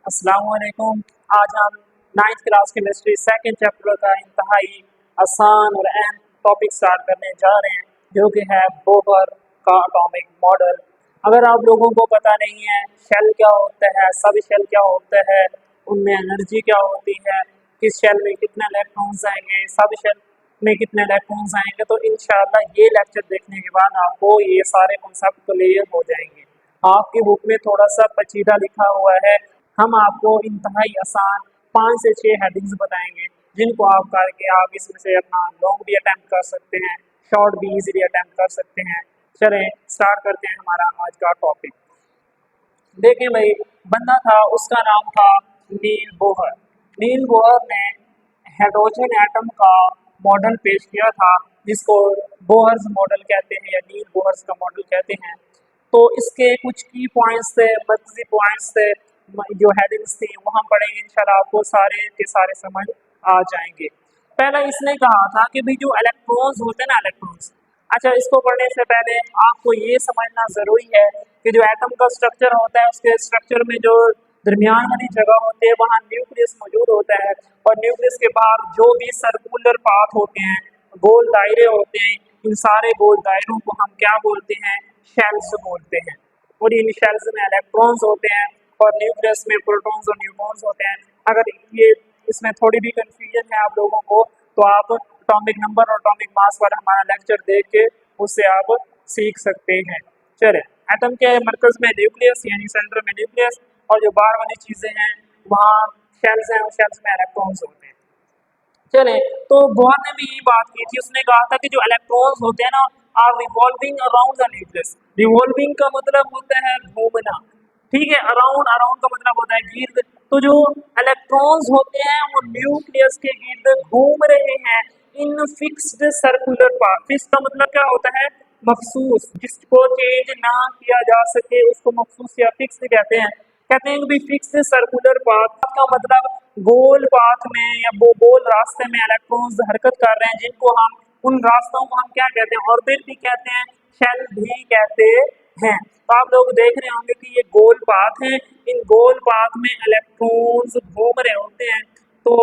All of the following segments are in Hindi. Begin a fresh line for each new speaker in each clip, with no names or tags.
अस्सलाम वालेकुम। आज हम ninth class chemistry second chapter का इंतहाई आसान और अहम टॉपिक स्टार्ट करने जा रहे हैं, जो कि है बोहर का एटॉमिक मॉडल। अगर आप लोगों को पता नहीं है शेल क्या होता है, सब शेल क्या होता है, उनमें एनर्जी क्या होती है, किस शेल में कितने इलेक्ट्रॉन्स आएंगे, सब शेल में कितने इलेक्ट्रॉन्स आएंगे, तो इंशाल्लाह ये लेक्चर देखने के बाद आपको ये सारे कॉन्सेप्ट क्लियर हो जाएंगे। आपकी बुक में थोड़ा सा पचीदा लिखा हुआ है। हम आपको इंतहाई आसान 5 से 6 हेडिंग्स बताएंगे, जिनको आप करके आप इसमें से अपना लॉन्ग भी अटेम्प्ट कर सकते हैं, शॉर्ट भी इजीली अटेम्प्ट कर सकते हैं। चलें स्टार्ट करते हैं हमारा आज का टॉपिक। देखें भाई, बंदा था, उसका नाम था नील बोहर। नील बोहर ने हाइड्रोजन एटम का मॉडल पेश किया था, जिसको बोहर्स मॉडल कहते हैं या नील बोहर्स का मॉडल कहते हैं। तो इसके कुछ की पॉइंट्स थे, मर्कजी पॉइंट्स थे, जो हेडिंग्स थी वो हम पढ़ेंगे इंशाल्लाह, आपको सारे के सारे समझ आ जाएंगे। पहला इसने कहा था कि भाई जो इलेक्ट्रॉन्स होते हैं ना, इलेक्ट्रॉन्स, अच्छा इसको पढ़ने से पहले आपको ये समझना ज़रूरी है कि जो एटम का स्ट्रक्चर होता है, उसके स्ट्रक्चर में जो दरमियान वाली जगह होती है वहाँ न्यूक्लियस मौजूद होता है, और न्यूक्लियस के बाहर जो भी सर्कुलर पाथ होते हैं, गोल दायरे होते हैं, इन सारे गोल दायरों को हम क्या बोलते हैं, शेल्स बोलते हैं। और इन शेल्स में इलेक्ट्रॉन्स होते हैं और न्यूक्लियस में प्रोटॉन्स और न्यूट्रॉन्स होते हैं। अगर ये इसमें थोड़ी भी कंफ्यूजन है आप लोगों को, तो आप एटॉमिक नंबर और एटॉमिक मास पर हमारा लेक्चर देख के उससे आप सीख सकते हैं। चले, एटम के मरकज में न्यूक्लियस यानी सेंटर में न्यूक्लियस, और जो बाहर वाली चीजें हैं वहाँ शेल्स हैं, और शेल्स में इलेक्ट्रॉन्स होते हैं। चले, तो बोहर ने भी यही बात की थी। उसने कहा था कि जो इलेक्ट्रॉन्स होते हैं ना, are revolving around the nucleus. Revolving का मतलब होता है घूमना, ठीक है। अराउंड, अराउंड का मतलब होता है गिर्द। तो जो इलेक्ट्रॉन्स होते हैं वो न्यूक्लियस के गिर्द घूम रहे हैं in fixed circular path. Fix का मतलब क्या होता है, मखसूस, जिसको चेंज ना किया जा सके उसको मखसूस या फिक्स कहते हैं। कहते हैं कि भाई फिक्स्ड सर्कुलर पाथ का मतलब गोल पाथ में या वो गोल रास्ते में इलेक्ट्रॉन्स हरकत कर रहे हैं, जिनको हम, उन रास्तों को हम क्या कहते हैं, ऑर्बिट भी कहते हैं, शेल भी कहते हैं। तो आप लोग देख रहे होंगे कि ये गोल पाथ है, इन गोल पाथ में इलेक्ट्रॉन्स घूम रहे होते हैं। तो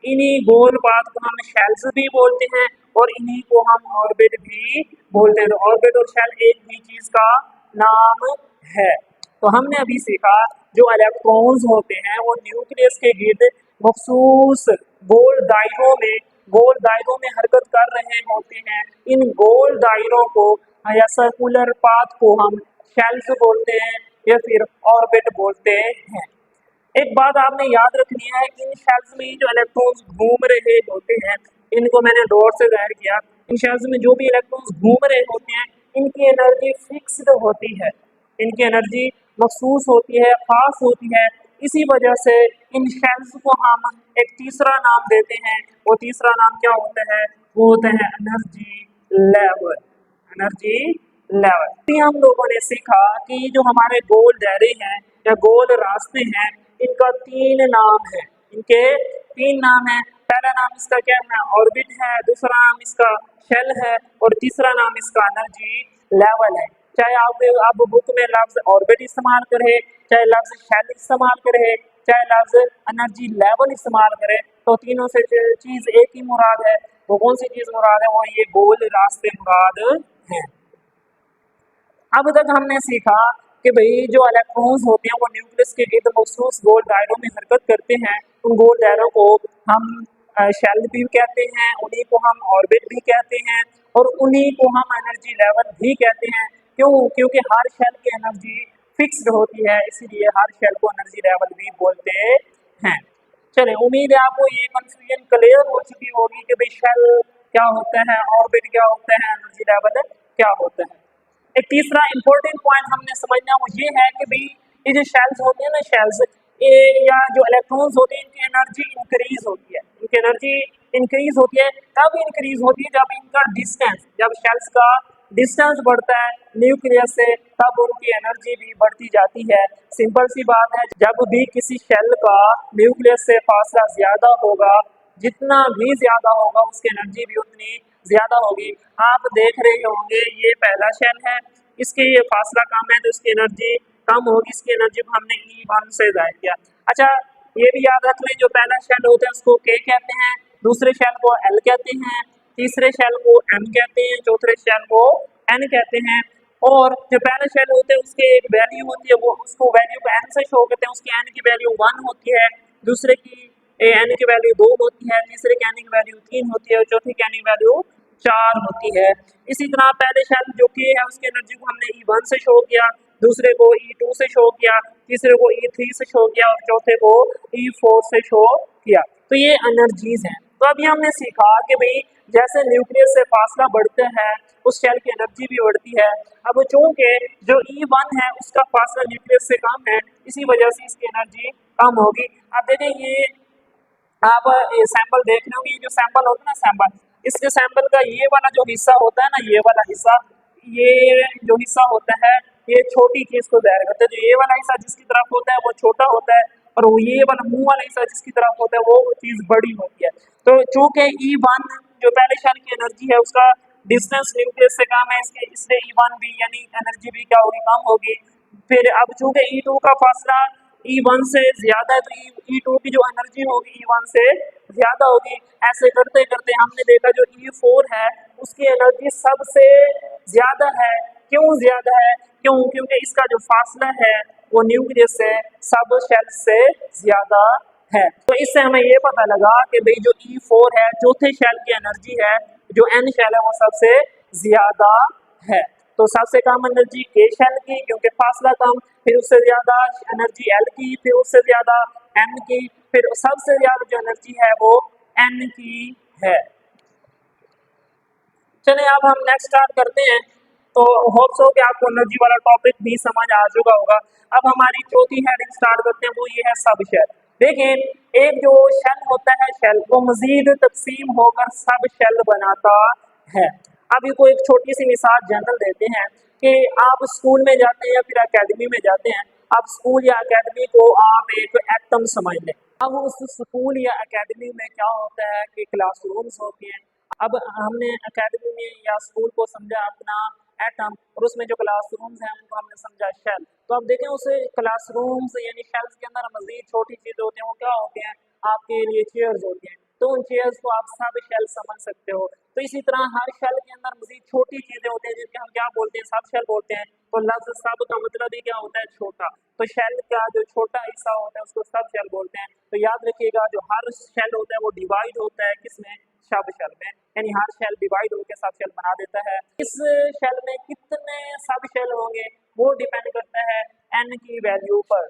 इन्हीं गोल पाथ को हम शेल्स भी बोलते हैं और इन्हीं को हम ऑर्बिट भी बोलते हैं। तो ऑर्बिट और शेल एक ही चीज का नाम है। तो हमने अभी सीखा जो इलेक्ट्रॉन्स होते हैं वो न्यूक्लियस के गिर्द मखसूस गोल दायरों में हरकत कर रहे होते हैं। इन गोल दायरों को या सर्कुलर पाथ को हम शेल्स बोलते हैं या फिर ऑर्बिट बोलते हैं। एक बात आपने याद रखनी है, इन शेल्स में जो इलेक्ट्रॉन्स घूम रहे होते हैं, इनको मैंने डॉट से जाहिर किया। इन शेल्स में जो भी इलेक्ट्रॉन्स घूम रहे होते हैं, इनकी एनर्जी फिक्स्ड होती है, इनकी एनर्जी मखसूस होती है, खास होती है। इसी वजह से इन शेल्स को हम एक तीसरा नाम देते हैं। वो तीसरा नाम क्या होता है, वो होता है एनर्जी लेवल। एनर्जी लेवल भी हम लोगों ने सीखा कि जो हमारे गोल दायरे हैं या गोल रास्ते हैं, इनका 3 नाम है। इनके 3 नाम है। पहला नाम इसका क्या है, ऑर्बिट है, दूसरा नाम इसका शेल है, और तीसरा नाम इसका एनर्जी लेवल है। चाहे आप बुक में लफ्ज ऑर्बिट इस्तेमाल करें, चाहे लफ्ज शेल इस्तेमाल करें, चाहे लफ्ज एनर्जी लेवल इस्तेमाल करें, तो तीनों से चीज एक ही मुराद है। वो कौन सी चीज मुराद है, वो ये गोल रास्ते मुराद है। अब तक हमने सीखा कि भाई जो इलेक्ट्रॉन्स होते हैं वो न्यूक्लियस के गिर्द मखसूस गोल दायरों में हरकत करते हैं। उन गोल दायरों को हम शेल भी कहते हैं, उन्हीं को हम ऑर्बिट भी कहते हैं, और उन्हीं को हम एनर्जी लेवल भी कहते हैं। क्यों? क्योंकि हर शेल की एनर्जी फिक्स्ड होती है, इसीलिए हर शेल को एनर्जी लेवल भी बोलते हैं। चले, उम्मीद है आपको ये कंफ्यूजन क्लियर हो चुकी होगी कि भाई शेल क्या होता है, ऑर्बिट क्या होता है, एनर्जी लेवल क्या होता है। एक तीसरा इंपॉर्टेंट पॉइंट हमने समझना वो ये है कि भाई ये जो शेल्स होते हैं ना, शेल्स ये या जो इलेक्ट्रॉन्स होते हैं, इनकी एनर्जी इंक्रीज होती है। इनकी एनर्जी इंक्रीज होती है, कब इंक्रीज होती है, जब इनका डिस्टेंस, जब शेल्स का डिस्टेंस बढ़ता है न्यूक्लियस से, तब उनकी एनर्जी भी बढ़ती जाती है। सिंपल सी बात है, जब भी किसी शेल का न्यूक्लियस से फासला ज्यादा होगा, जितना भी ज्यादा होगा उसकी एनर्जी भी उतनी ज्यादा होगी। आप देख रहे होंगे ये पहला शेल है, इसके ये फासला कम है तो इसकी एनर्जी कम होगी इसकी एनर्जी को हमने E1 से जाहिर किया। अच्छा, ये भी याद रख लें, जो पहला शेल होता है उसको K कहते हैं, दूसरे शेल को L कहते हैं, तीसरे शेल को M कहते हैं, चौथे शेल को N कहते हैं। और जो पहले शेल होते हैं उसकी एक वैल्यू होती है, वो उसको वैल्यू को n से शो करते हैं, उसकी n की वैल्यू 1 होती है, दूसरे की n की वैल्यू 2 होती है, तीसरे की n की वैल्यू 3 होती है और चौथे की n की वैल्यू 4 होती है। इसी तरह पहले शेल जो K है उसकी एनर्जी को हमने E1 से शो किया, दूसरे को E2 से शो किया, तीसरे को E3 से शो किया और चौथे को E4 से शो किया। तो ये एनर्जीज हैं। तो अभी हमने सीखा कि भाई जैसे न्यूक्लियस से फासला बढ़ता है उस शेल की एनर्जी भी बढ़ती है। अब चूंकि जो E1 है उसका फासला न्यूक्लियस से कम है, इसी वजह से इसकी एनर्जी कम होगी। अब देखें, ये आप ये सैंपल देख रहे हो, ये जो सैंपल होता है ना, सैंपल, इसके सैंपल का ये वाला जो हिस्सा होता है ना, ये वाला हिस्सा, ये जो हिस्सा होता है ये छोटी चीज को जाहिर करता है। जो ये वाला हिस्सा जिसकी तरफ होता है वो छोटा होता है और वो ये वाला मुंह वाला हिस्सा जिसकी तरफ होता है वो चीज बड़ी होती है। तो चूंकि E1 जो पहले शेल की एनर्जी है उसका डिस्टेंस न्यूक्लियस से कम है, इसके इससे E1 भी यानी एनर्जी भी क्या होगी, कम होगी। फिर अब चूंकि E2 का फासला E1 से ज्यादा है तो E2 की जो एनर्जी होगी E1 से ज्यादा होगी। ऐसे करते करते हमने देखा जो E4 है उसकी एनर्जी सबसे ज्यादा है। क्यों ज्यादा है? क्योंकि इसका जो फासला है वो न्यूक्लियस से सब शेल से ज्यादा है। तो इससे हमें ये पता लगा कि भाई जो E4 है चौथे शेल की एनर्जी है, जो N शेल है वो सबसे ज्यादा है। तो सबसे कम एनर्जी K शेल की क्योंकि फासला कम, फिर उससे ज्यादा एनर्जी L की, फिर उससे ज्यादा M की, फिर सबसे ज्यादा जो एनर्जी है वो N की है। चले अब हम नेक्स्ट स्टार्ट करते हैं। तो होप्स हो कि आपको एनर्जी वाला टॉपिक भी समझ आ चुका होगा। अब हमारी चौथी हेडिंग स्टार्ट करते हैं, वो ये है सब शेल। देखिए एक जो शेल होता है शेल वो मजीद तकसीम होकर सब शेल बनाता है। अब को एक छोटी सी मिसाल जनरल देते हैं कि आप स्कूल में जाते हैं या फिर एकेडमी में जाते हैं। अब स्कूल या एकेडमी को आप एक एटम समझ लें। अब उस स्कूल या एकेडमी में क्या होता है कि क्लासरूम्स होते हैं। अब हमने एकेडमी में या स्कूल को समझा अपना एटम और उसमें जो क्लासरूम्स हैं उनको हमने समझा शेल। तो अब देखें उस क्लासरूम्स यानी शेल्स के अंदर मजीद छोटी चीजें होती हैं, वो क्या होते हैं, आपके लिए चेयर्स होती हैं। तो उन चेयर्स को आप सब शेल समझ सकते हो। तो इसी तरह हर शेल के अंदर मजीद छोटी चीजें होती हैं जिनके हम क्या बोलते हैं, सब शेल बोलते हैं। तो लफ्ज सब का मतलब ही क्या होता है, छोटा। तो शेल का जो छोटा हिस्सा होता है उसको सब शेल बोलते हैं। तो याद रखिएगा जो हर शेल होता है वो डिवाइड होता है किसमें, सब शेल में, यानी हर शेल डिवाइड होकर सब शेल बना देता है। इस शेल में कितने सब शेल होंगे वो डिपेंड करता है n की वैल्यू पर।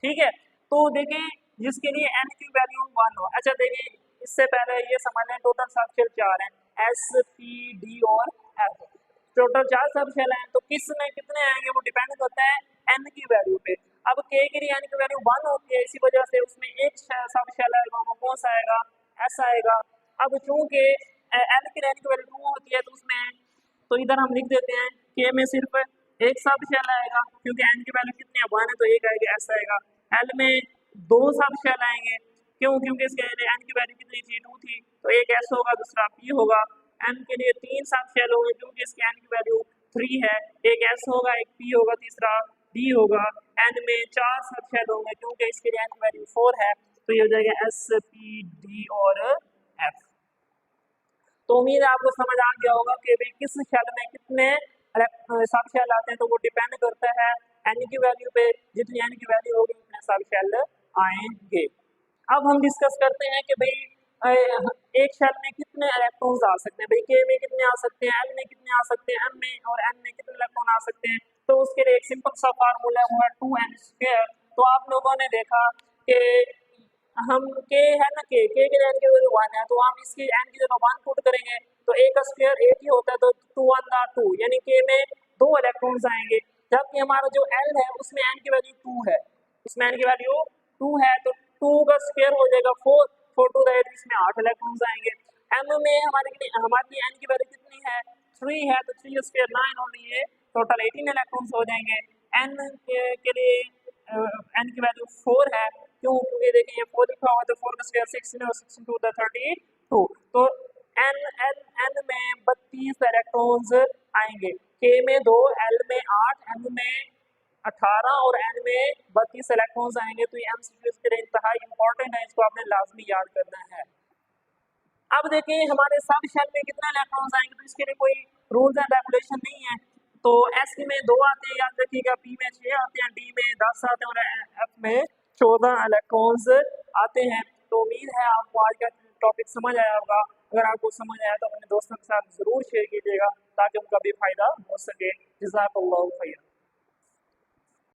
ठीक है, तो देखें जिसके लिए n की वैल्यू 1 हो। अच्छा देखिए इससे पहले ये समझ लें टोटल सब शेल 4 हैं, S, P, D और F। टोटल 4 सब शेल हैं, तो किस में कितने आएंगे वो डिपेंड करता है n की वैल्यू पे। अब k के लिए n की वैल्यू 1 होती है, इसी वजह से उसमें एक सब शेल आएगा, वो कौन सा आएगा, S आएगा। अब चूंकि n की वैल्यू 2 होती है तो उसमें, तो इधर हम लिख देते हैं k में सिर्फ एक सब शेल आएगा क्योंकि n की वैल्यू कितनी है 1 है, तो एक आएगा, S आएगा। L में 2 सब शेल आएंगे, क्यों, क्योंकि इसके n की वैल्यू कितनी थी, 2 थी, तो एक S होगा दूसरा P होगा। M के लिए 3 सब शेल होंगे क्योंकि इसके n की वैल्यू 3 है, एक S होगा, एक P होगा, तीसरा D होगा। N में 4 सब शेल होंगे क्योंकि इसके लिए n की वैल्यू 4 है, तो ये हो जाएगा S, P, D और F। तो उम्मीद है आपको समझ आ गया होगा कि भाई किस शेल में कितने सब शेल आते हैं, तो वो डिपेंड करता है n की वैल्यू पे। जितनी n की वैल्यू होगी उतने सब शेल आएंगे। अब हम डिस्कस करते हैं कि भाई एक शेल में कितने इलेक्ट्रॉन्स आ सकते हैं, भाई k में कितने आ सकते हैं, l में कितने आ सकते हैं, m में और n में कितने इलेक्ट्रॉन आ सकते हैं। तो उसके लिए एक सिंपल सा फार्मूला है, वो है 2n²। तो आप लोगों ने देखा कि हम k है ना, k के लिए n की वैल्यू 1 है, तो हम इसकी n की जगह 1 पुट करेंगे तो a का स्क्वायर 8 ही होता है, तो 2 1 2 यानी k में 2 इलेक्ट्रॉन्स आएंगे। जबकि हमारा जो l है उसमें n की वैल्यू 2 है, उसमें n की वैल्यू 2 है, तो 2 का स्क्वायर हो जाएगा 4, 4 2 रहे तो इसमें 8 इलेक्ट्रॉन्स आएंगे। m में हमारी n की वैल्यू कितनी है, 3 है, तो 3 स्क्वायर 9 और ये टोटल 18 इलेक्ट्रॉन्स हो जाएंगे। n के लिए n की वैल्यू 4 है, क्यों, क्योंकि देखिए ये 4 लिखा हुआ है, तो 4 का स्क्वायर 16 और 16 टू द 32, तो n में 32 इलेक्ट्रॉन्स आएंगे। k में 2, l में 8, m में 18 और n में 32 इलेक्ट्रॉन्स आएंगे, तो ये एमसीक्यूज के लिए इंतहाई इंपॉर्टेंट है, इसको आपने लाजमी याद करना है। अब देखिए हमारे सब शेल में कितने इलेक्ट्रॉन्स आएंगे, तो इसके लिए कोई रूल्स एंड रेगुलेशन नहीं है। तो एस में 2 आते हैं, याद रखिएगा, पी में 6 आते हैं, डी में 10 आते हैं और एफ में 14 इलेक्ट्रॉन्स आते हैं। तो उम्मीद है आपको आज का टॉपिक समझ आया होगा। अगर आपको समझ आया तो अपने दोस्तों के साथ जरूर शेयर कीजिएगा ताकि उनका भी फायदा हो सके। जज़ाकल्लाहु खैर।